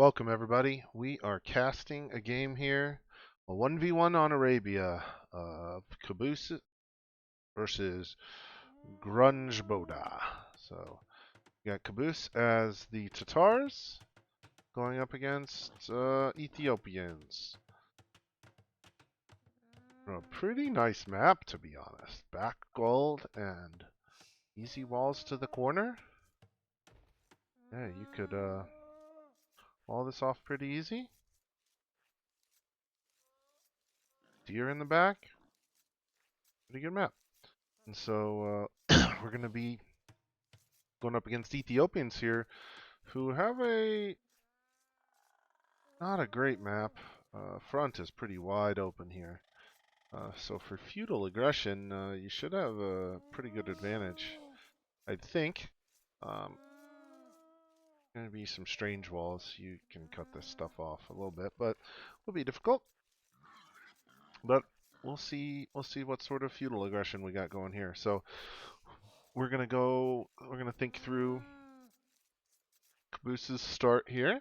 Welcome everybody. We are casting a game here, a 1v1 on Arabia of Caboose versus Grunge Boda. So we got Caboose as the Tatars going up against Ethiopians. A pretty nice map, to be honest. Back gold and easy walls to the corner. Yeah, you could wall this off pretty easy. Deer in the back. Pretty good map. And so we're going to be going up against Ethiopians here who have not a great map. Front is pretty wide open here. So for feudal aggression, you should have a pretty good advantage, I think. Going to be some strange walls. You can cut this stuff off a little bit, but will be difficult. But we'll see. We'll see what sort of feudal aggression we got going here. So we're gonna think through Caboose's start here.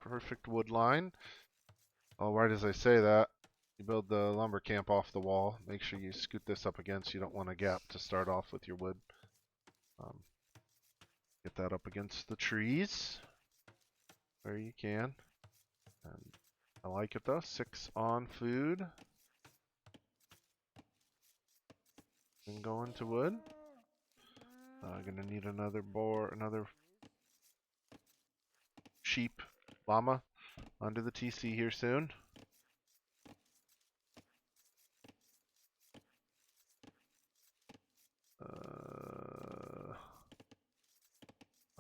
Perfect wood line. Oh, right as I say that, you build the lumber camp off the wall. Make sure you scoot this up against. You don't want a gap to start off with your wood. Get that up against the trees where you can. And I like it though. 6 on food. And going to wood. Gonna need another boar, another sheep, llama under the TC here soon.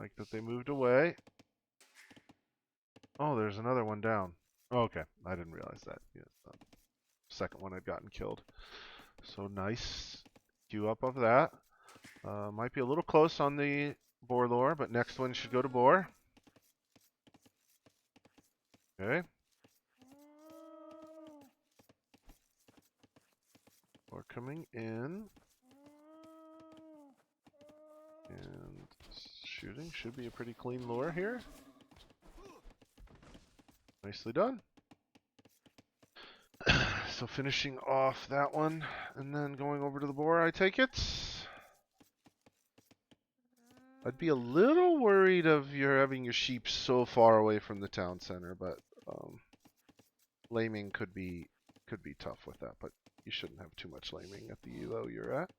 Like that they moved away. Oh, there's another one down. Oh, okay, I didn't realize that. Yeah, second one had gotten killed. So nice queue up of that. Might be a little close on the boar lore, but next one should go to boar. Okay. Boar coming in. And shooting should be a pretty clean lure here. Nicely done. So finishing off that one and then going over to the boar, I take it. I'd be a little worried of your having your sheep so far away from the town center, but laming could be tough with that, but you shouldn't have too much laming at the elo you're at.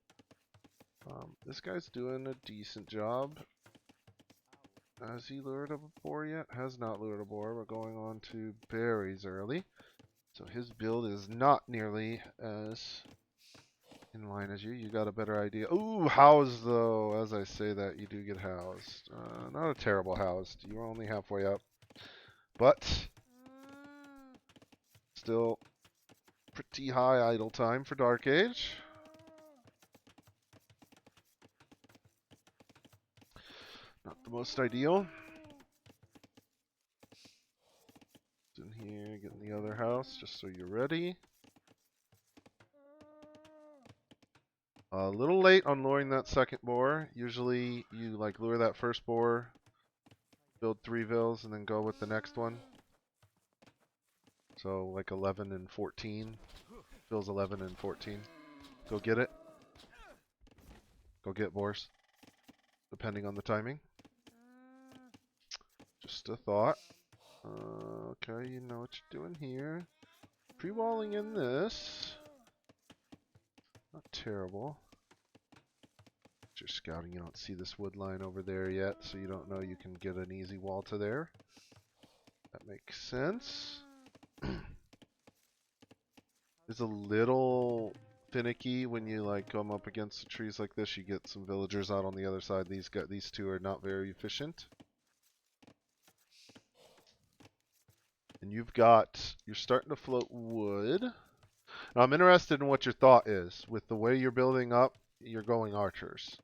This guy's doing a decent job. Has he lured a boar yet? Has not lured a boar. We're going on to berries early. So his build is not nearly as in line as you. You got a better idea. Ooh, housed though. As I say that, you do get housed. Not a terrible housed. You're only halfway up. But still pretty high idle time for Dark Age. Not the most ideal. In here, getting the other house, just so you're ready. A little late on luring that second boar. Usually you like lure that first boar, build 3 vills, and then go with the next one. So like 11 and 14. Vills 11 and 14. Go get it. Go get boars. Depending on the timing. Just a thought. Okay, you know what you're doing here. Pre-walling in this. Not terrible. You're scouting, you don't see this wood line over there yet, so you don't know you can get an easy wall to there. That makes sense. It's a little finicky when you like come up against the trees like this. You get some villagers out on the other side. These two are not very efficient. And you're starting to float wood. Now I'm interested in what your thought is. With the way you're building up, you're going archers.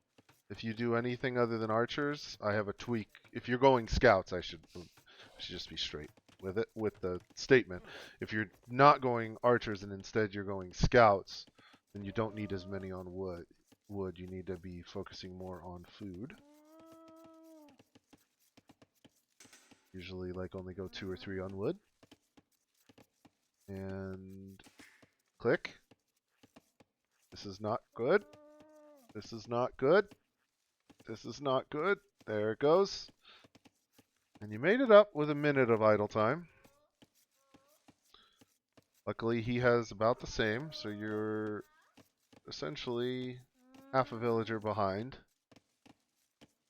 If you do anything other than archers, I have a tweak. If you're going scouts, I should just be straight with it, with the statement. If you're not going archers and instead you're going scouts, then you don't need as many on wood. You need to be focusing more on food. Usually like only go 2 or 3 on wood. And click. This is not good. This is not good. This is not good. There it goes. And you made it up with a minute of idle time. Luckily, he has about the same, so you're essentially half a villager behind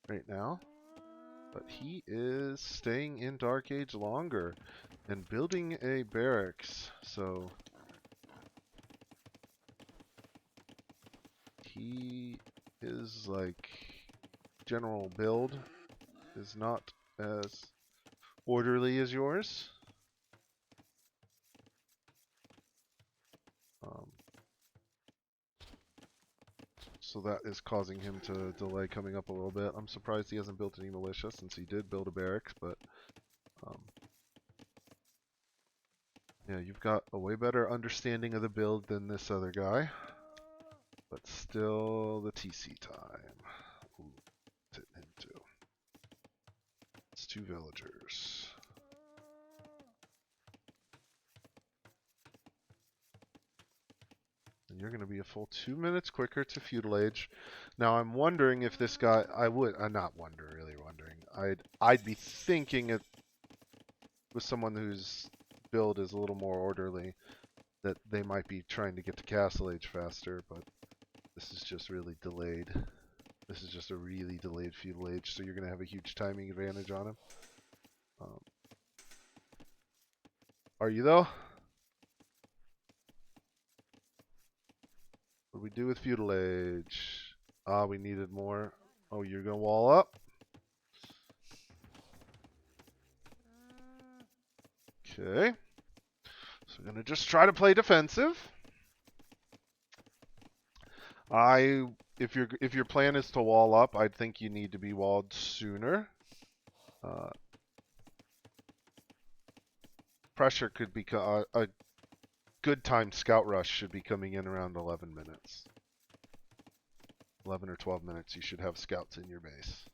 right now. But he is staying in Dark Age longer and building a barracks, so he is like general build is not as orderly as yours. So that is causing him to delay coming up a little bit. I'm surprised he hasn't built any militia since he did build a barracks, but yeah, you've got a way better understanding of the build than this other guy. But still the TC time. Ooh, what's it into? It's 2 villagers. And you're going to be a full 2 minutes quicker to feudal age. Now I'm wondering if this guy, I'm not really wondering. I'd be thinking it with someone whose build is a little more orderly that they might be trying to get to castle age faster, but this is just really delayed. This is just a really delayed feudal age, so you're going to have a huge timing advantage on him. Are you though? What do we do with feudal age? Ah, we needed more. Oh, you're going to wall up? Okay. So we're going to just try to play defensive. If your plan is to wall up, I think you need to be walled sooner. Pressure could be a good timed scout rush should be coming in around 11 minutes. 11 or 12 minutes, you should have scouts in your base.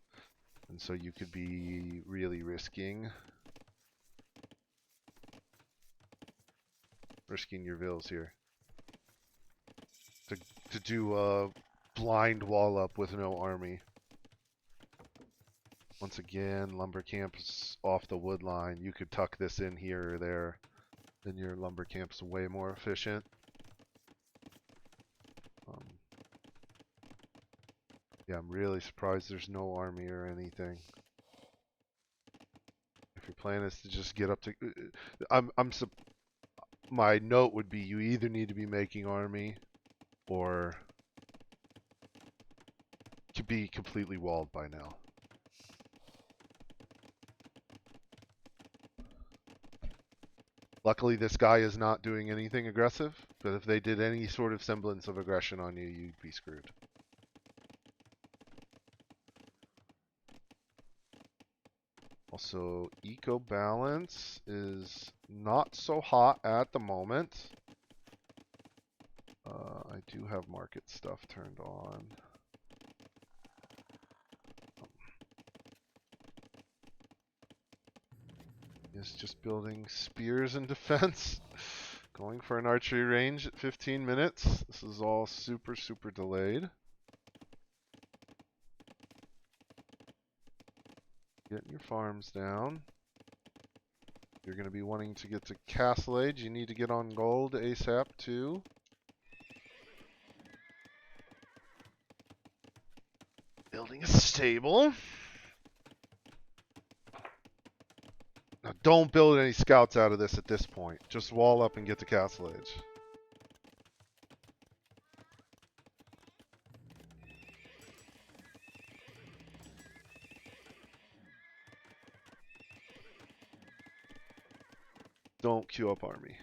And so you could be really risking your vills here. To do a blind wall up with no army. Once again, lumber camp is off the wood line. You could tuck this in here or there. Then your lumber camp's way more efficient. Yeah, I'm really surprised there's no army or anything. If your plan is to just get up to, my note would be you either need to be making army or to be completely walled by now. Luckily, this guy is not doing anything aggressive, but if they did any sort of semblance of aggression on you, you'd be screwed. Also, eco balance is not so hot at the moment. I do have market stuff turned on. Is just building spears in defense. Going for an archery range at 15 minutes. This is all super, super delayed. Getting your farms down. You're going to be wanting to get to castle age. You need to get on gold ASAP too. Building a stable. Now don't build any scouts out of this at this point. Just wall up and get to castle age. Don't queue up army.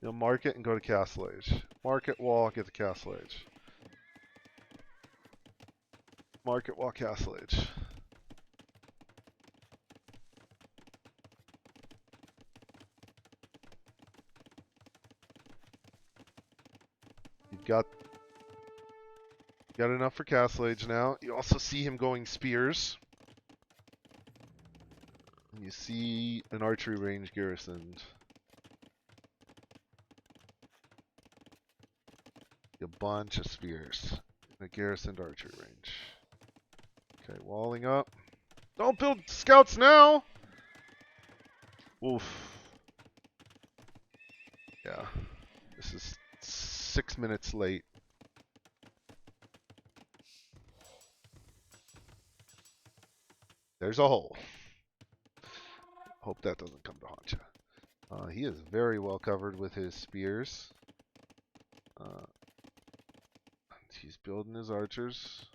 You'll mark it and go to castle age. Market wall, get to castle age. Market wall, castle age. You've got enough for castle age now. You also see him going spears. You see an archery range garrisoned. A bunch of spears. A garrisoned archery range. Okay, walling up. Don't build scouts now! Oof. Yeah. This is 6 minutes late. There's a hole. Hope that doesn't come to haunt you. He is very well covered with his spears. He's building his archers.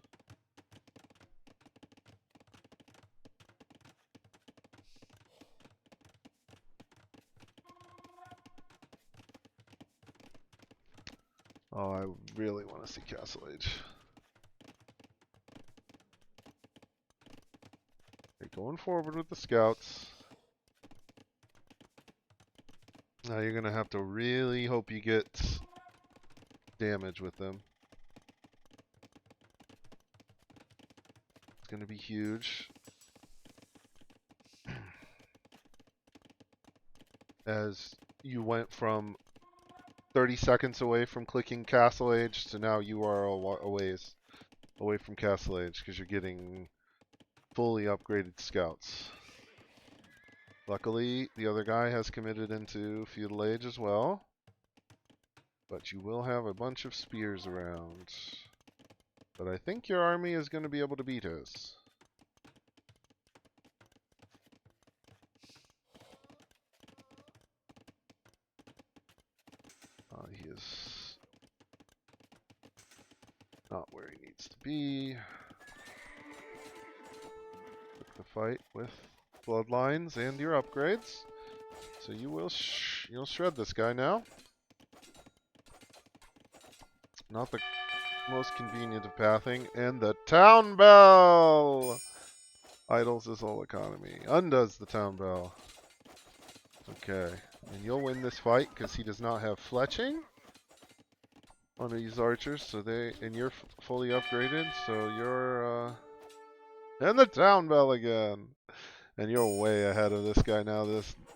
Oh, I really want to see Castle Age. Okay, going forward with the scouts. Now you're going to have to really hope you get damage with them. It's going to be huge. As you went from 30 seconds away from clicking Castle Age to now you are a ways away from Castle Age because you're getting fully upgraded scouts. Luckily, the other guy has committed into Feudal Age as well. But you will have a bunch of spears around. But I think your army is going to be able to beat his. He is not where he needs to be. Took the fight with bloodlines and your upgrades. So you will you'll shred this guy now. Not the most convenient of pathing. And the town bell idles his whole economy. Undoes the town bell. Okay. And you'll win this fight because he does not have fletching on these archers. So and you're fully upgraded. So you're and the town bell again. And you're way ahead of this guy now.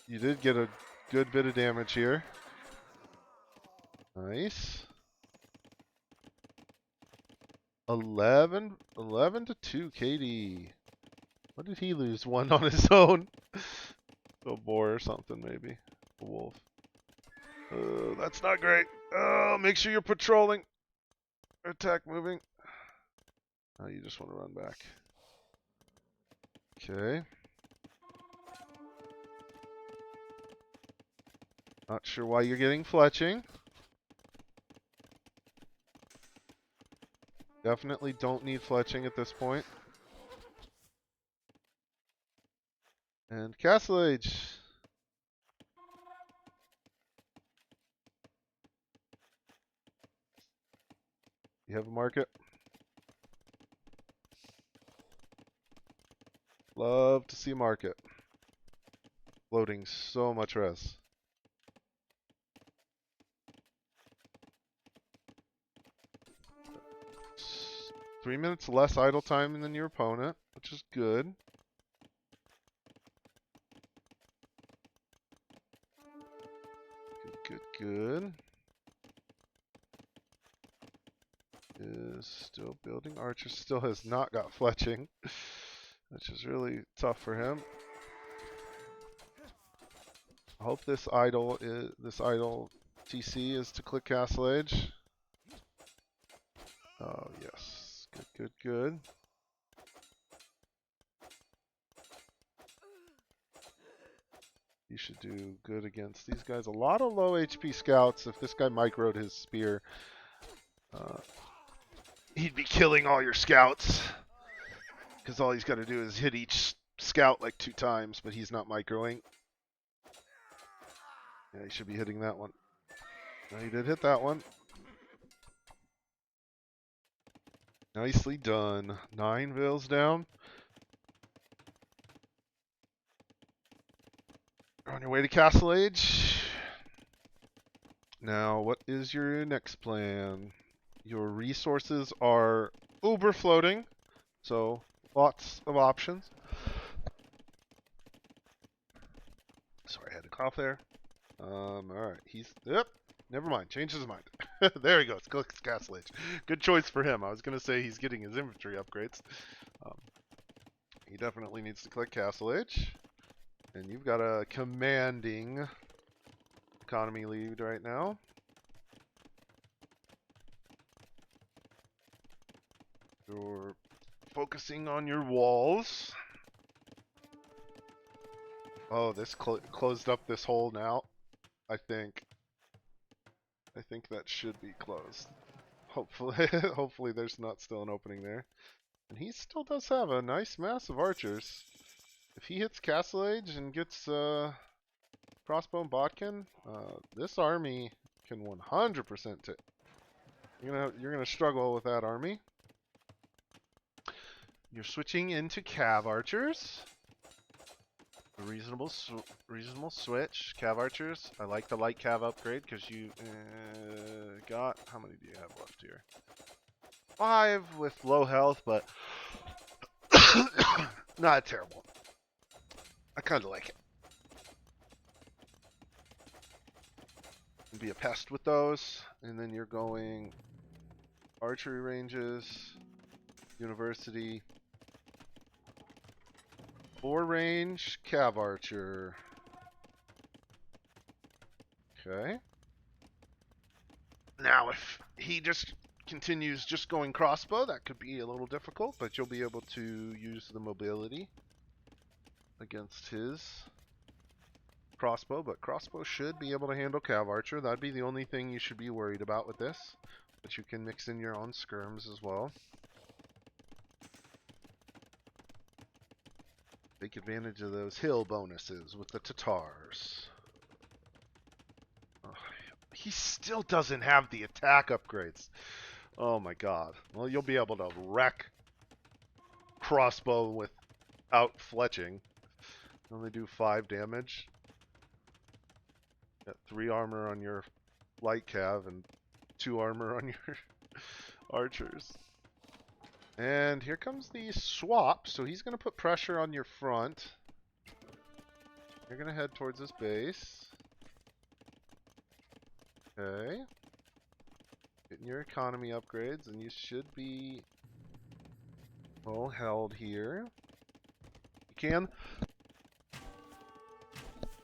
You did get a good bit of damage here. Nice. 11 to 2 KD. What did he lose? One on his own? A boar or something maybe. A wolf. That's not great. Make sure you're patrolling. Attack moving. Oh, you just want to run back. Okay. Not sure why you're getting fletching. Definitely don't need fletching at this point. And Castle Age. You have a market? Love to see a market. Loading so much res. It's 3 minutes less idle time than your opponent, which is good. Good. Is still building archers. Still has not got fletching, which is really tough for him. I hope this idle TC is to click Castle Age. Oh yes, good. You should do good against these guys. A lot of low HP scouts. If this guy microed his spear, he'd be killing all your scouts. Because all he's got to do is hit each scout like 2 times, but he's not microing. Yeah, he should be hitting that one. No, he did hit that one. Nicely done. 9 vills down. On your way to Castle Age. Now, what is your next plan? Your resources are uber floating, so lots of options. Sorry, I had to cough there. Alright, he's... Yep, never mind, changed his mind. There he goes, clicks Castle Age. Good choice for him. I was going to say he's getting his infantry upgrades. He definitely needs to click Castle Age. And you've got a commanding economy lead right now. You're focusing on your walls. Oh, this closed up this hole now. I think that should be closed. Hopefully, hopefully there's not still an opening there. And he still does have a nice mass of archers. If he hits Castle Age and gets crossbow and bodkin, this army can 100% take. You're gonna struggle with that army. You're switching into cav archers. A reasonable switch. Cav archers. I like the light cav upgrade because you got... How many do you have left here? 5 with low health, but not terrible. I kind of like it. Be a pest with those. And then you're going archery ranges, university, 4 range, cav archer. Okay. Now if he just continues just going crossbow, that could be a little difficult, but you'll be able to use the mobility against his crossbow, but crossbow should be able to handle cav archer. That'd be the only thing you should be worried about with this, but you can mix in your own skirms as well. Take advantage of those hill bonuses with the Tatars. Oh, he still doesn't have the attack upgrades. Oh my god. Well, you'll be able to wreck crossbow without fletching. Only do 5 damage. Got 3 armor on your light cav and 2 armor on your archers. And here comes the swap, so he's going to put pressure on your front. You're going to head towards this base. Okay. Getting your economy upgrades, and you should be well held here. You can...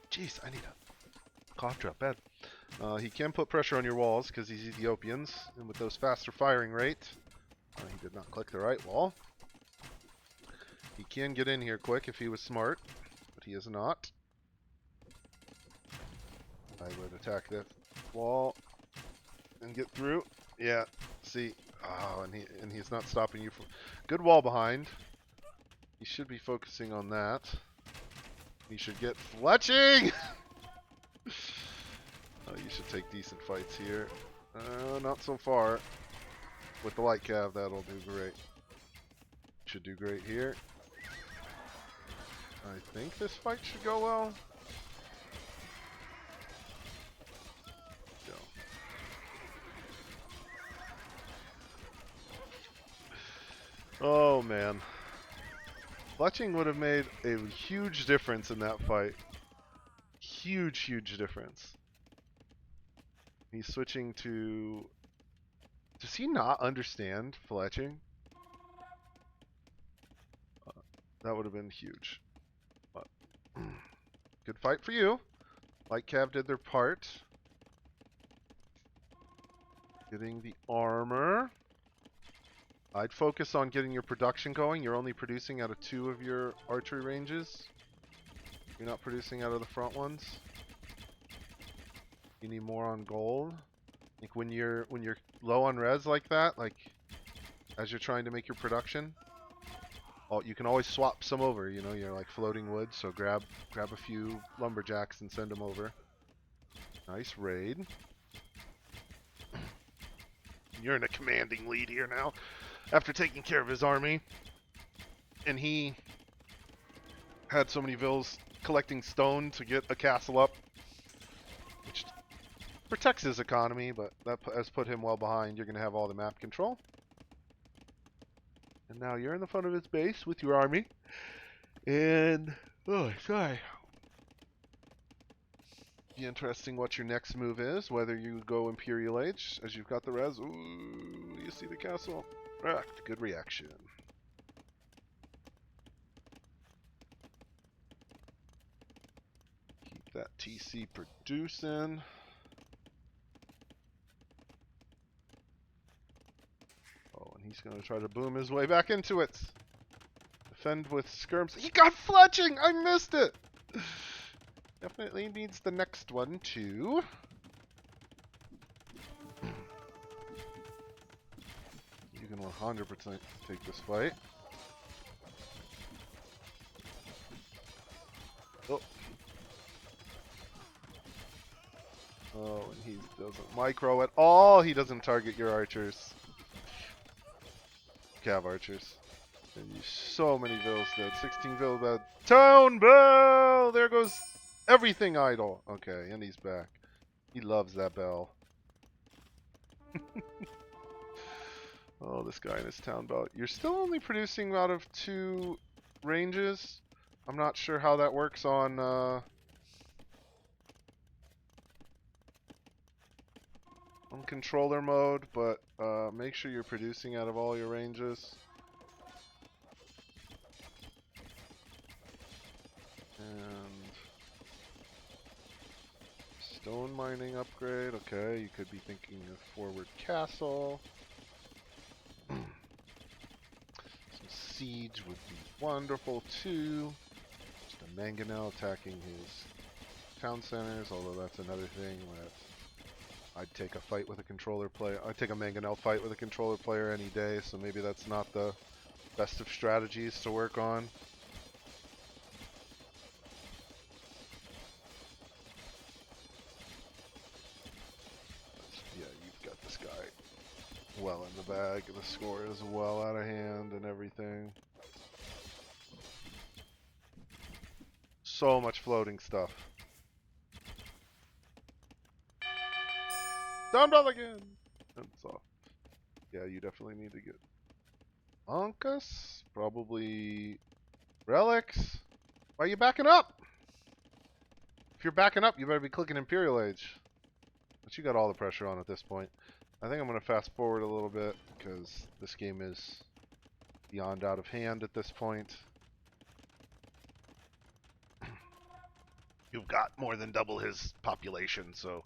Jeez, I need a cough drop, bad. He can put pressure on your walls because he's Ethiopians, and with those faster firing rate... he did not click the right wall. He can get in here quick if he was smart, but he is not. I would attack that wall and get through. Yeah, see. Oh, and he's not stopping you from... Good wall behind. He should be focusing on that. He should get fletching! You should take decent fights here. Not so far. With the light cav, that'll do great. Should do great here. I think this fight should go well. Go. Oh man. Fletching would have made a huge difference in that fight. Huge, huge difference. He's switching to... Does he not understand fletching? That would have been huge. But good fight for you. Light cav did their part. Getting the armor. I'd focus on getting your production going. You're only producing out of 2 of your archery ranges. You're not producing out of the front ones. You need more on gold. Like when you're low on res like that, like as you're trying to make your production, you can always swap some over. You know, you're like floating wood, so grab a few lumberjacks and send them over. Nice raid. You're in a commanding lead here now, after taking care of his army, and he had so many vills collecting stone to get a castle up, which protects his economy, but that has put him well behind. You're going to have all the map control. And now you're in the front of his base with your army. And, oh, sorry. Be interesting what your next move is, whether you go Imperial Age, as you've got the res. Ooh, you see the castle. Good reaction. Keep that TC producing. Oh, and he's going to try to boom his way back into it. Defend with skirms. He got fletching! I missed it! Definitely needs the next one, too. You can 100% take this fight. Oh. Oh, and he doesn't micro at all. He doesn't target your archers. Cav archers. And you so many vills dead. 16 vills dead. Town bell! There goes everything idle. Okay, and he's back. He loves that bell. Oh, this guy in his town bell. You're still only producing out of 2 ranges. I'm not sure how that works on controller mode, but make sure you're producing out of all your ranges. And stone mining upgrade. Okay, you could be thinking of forward castle. Some siege would be wonderful too. Just a mangonel attacking his town centers, although that's another thing that I'd take a fight with a controller player. I'd take a mangonel fight with a controller player any day, so maybe that's not the best of strategies to work on. Yeah, you've got this guy well in the bag. The score is well out of hand and everything. So much floating stuff. Down bell again! That's all. Yeah, you definitely need to get Ankas, probably relics. Why are you backing up? If you're backing up, you better be clicking Imperial Age. But you got all the pressure on at this point. I think I'm going to fast forward a little bit because this game is beyond out of hand at this point. You've got more than double his population, so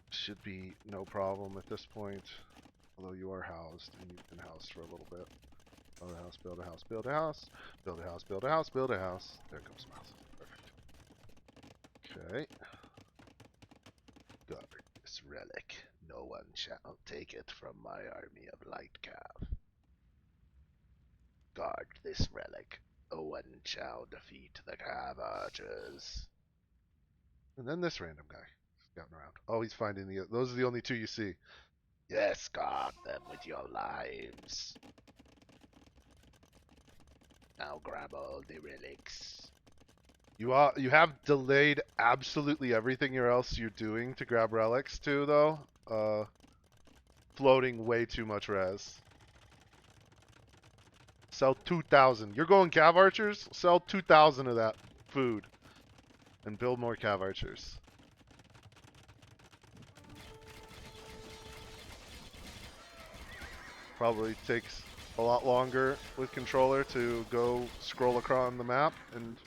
should be no problem at this point. Although you are housed, and you've been housed for a little bit. Build a house, build a house, build a house, build a house, build a house, build a house. There comes my house. Perfect. Okay. Guard this relic. No one shall take it from my army of light cav. Guard this relic. No one shall defeat the cav archers. And then this random guy scouting around. Oh, he's finding the. Those are the only 2 you see. Yes, guard them with your lives. Now grab all the relics. You have delayed absolutely everything else you're doing to grab relics too, though. Floating way too much res. Sell 2,000. You're going cav archers? Sell 2,000 of that food. And build more cav archers. Probably takes a lot longer with controller to go scroll across the map and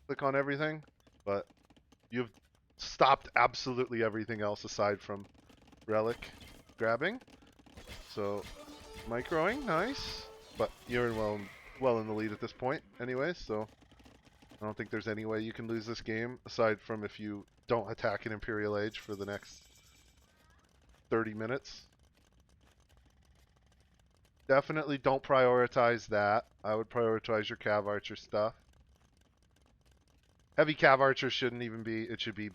click on everything, but you've stopped absolutely everything else aside from relic grabbing. So microing, nice, but you're in well in the lead at this point anyway, so I don't think there's any way you can lose this game aside from if you don't attack an Imperial Age for the next 30 minutes. Definitely don't prioritize that. I would prioritize your Cav Archer stuff. Heavy Cav Archer shouldn't even be. It should be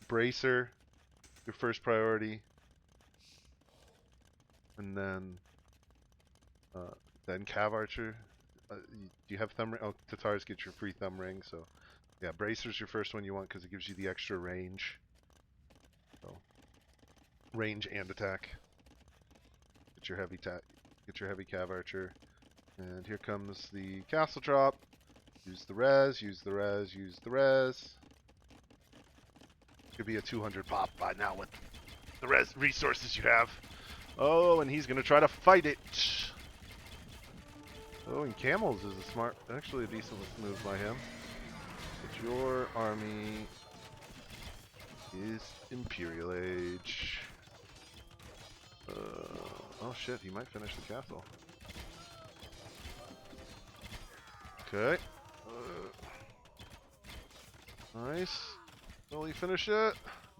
Bracer, your first priority, and then Cav Archer. Do you have thumb ring? Oh, Tatars get your free thumb ring, so yeah, Bracer's your first one you want because it gives you the extra range. So range and attack. Get your heavy Cav Archer, and here comes the castle drop. Use the res, use the res, use the res. Could be a 200 pop by now with the res resources you have. Oh, and he's gonna try to fight it. Oh, and camels is a smart, actually a decent move by him. But your army is Imperial Age. Oh shit, he might finish the castle. Okay. Nice. Will he finish it?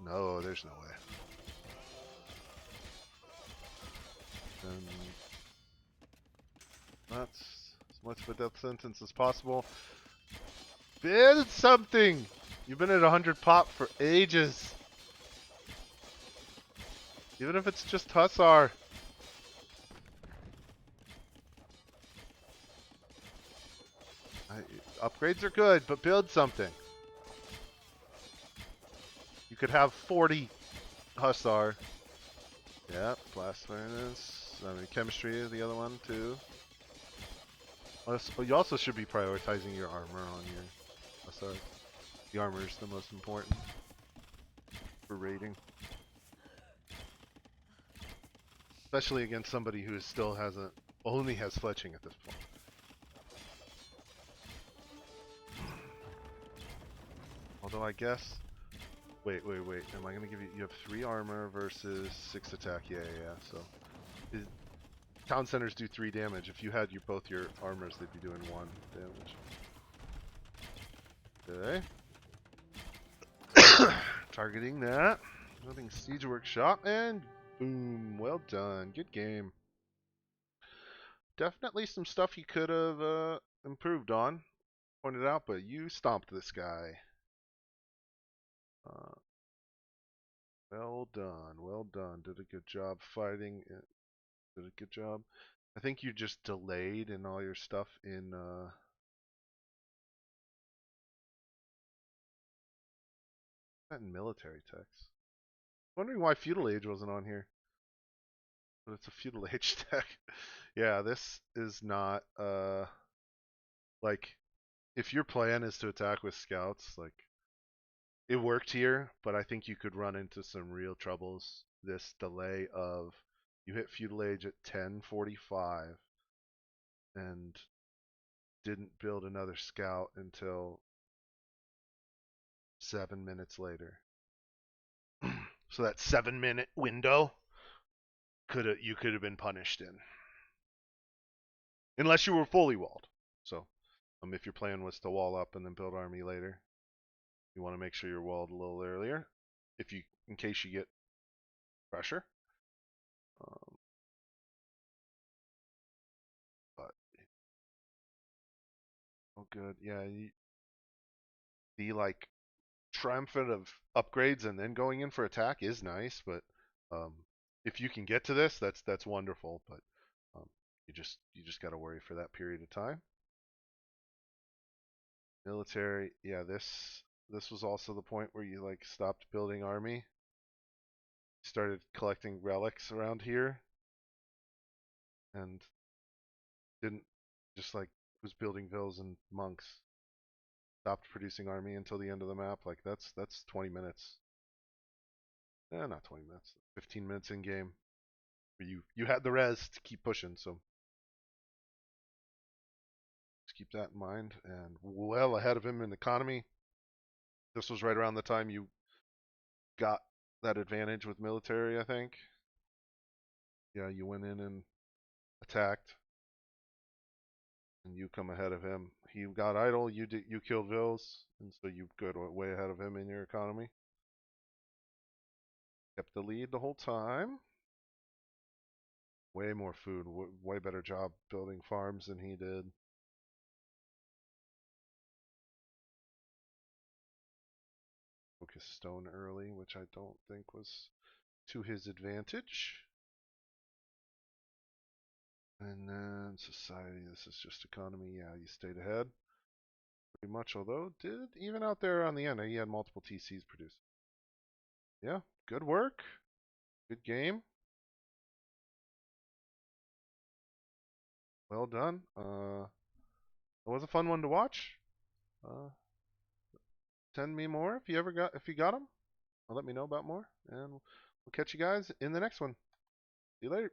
No, there's no way. And that's as much of a death sentence as possible. Build something! You've been at 100 pop for ages. Even if it's just Hussar. Upgrades are good, but build something. You could have 40 Hussar. Yeah, blast furnace. I mean, chemistry is the other one too. But you also should be prioritizing your armor on your Hussar. The armor is the most important for raiding, especially against somebody who still only has fletching at this point. Although I guess. Wait. Am I gonna give you? You have 3 armor versus 6 attack. Yeah. So, town centers do 3 damage. If you had both your armors, they'd be doing 1 damage. Okay. Targeting that. Building siege workshop and boom. Well done. Good game. Definitely some stuff you could have improved on, pointed out, but you stomped this guy. Well done. Well done. Did a good job fighting. Did a good job. I think you just delayed in all your stuff in military techs. Wondering why feudal age wasn't on here. But it's a feudal age tech. Yeah, this is not like if your plan is to attack with scouts, like it worked here, but I think you could run into some real troubles. This delay of you hit feudal age at 10:45 and didn't build another scout until 7 minutes later. So that 7-minute window you could have been punished in, unless you were fully walled. So, if your plan was to wall up and then build army later, you want to make sure you're walled a little earlier, in case you get pressure. But oh, good, yeah. The like triumphant of upgrades and then going in for attack is nice, but if you can get to this, that's wonderful. But um, you just got to worry for that period of time. Military, yeah. This was also the point where you like stopped building army, started collecting relics around here, and didn't just like was building villas and monks. Stopped producing army until the end of the map. Like that's 20 minutes. Not 20 minutes. 15 minutes in game. You had the res to keep pushing, so just keep that in mind. And well ahead of him in economy. This was right around the time you got that advantage with military, I think. Yeah, you went in and attacked, and you come ahead of him. He got idle. You killed Vils, and so you got way ahead of him in your economy. Kept the lead the whole time. Way more food. Way better job building farms than he did. Focus stone early, which I don't think was to his advantage. And then society, this is just economy. Yeah, you stayed ahead. Pretty much, although did even out there on the end, he had multiple TCs produced. Yeah, good work. Good game. Well done. It was a fun one to watch. Uh, Send me more if you got them. Let me know about more, and we'll catch you guys in the next one. See you later.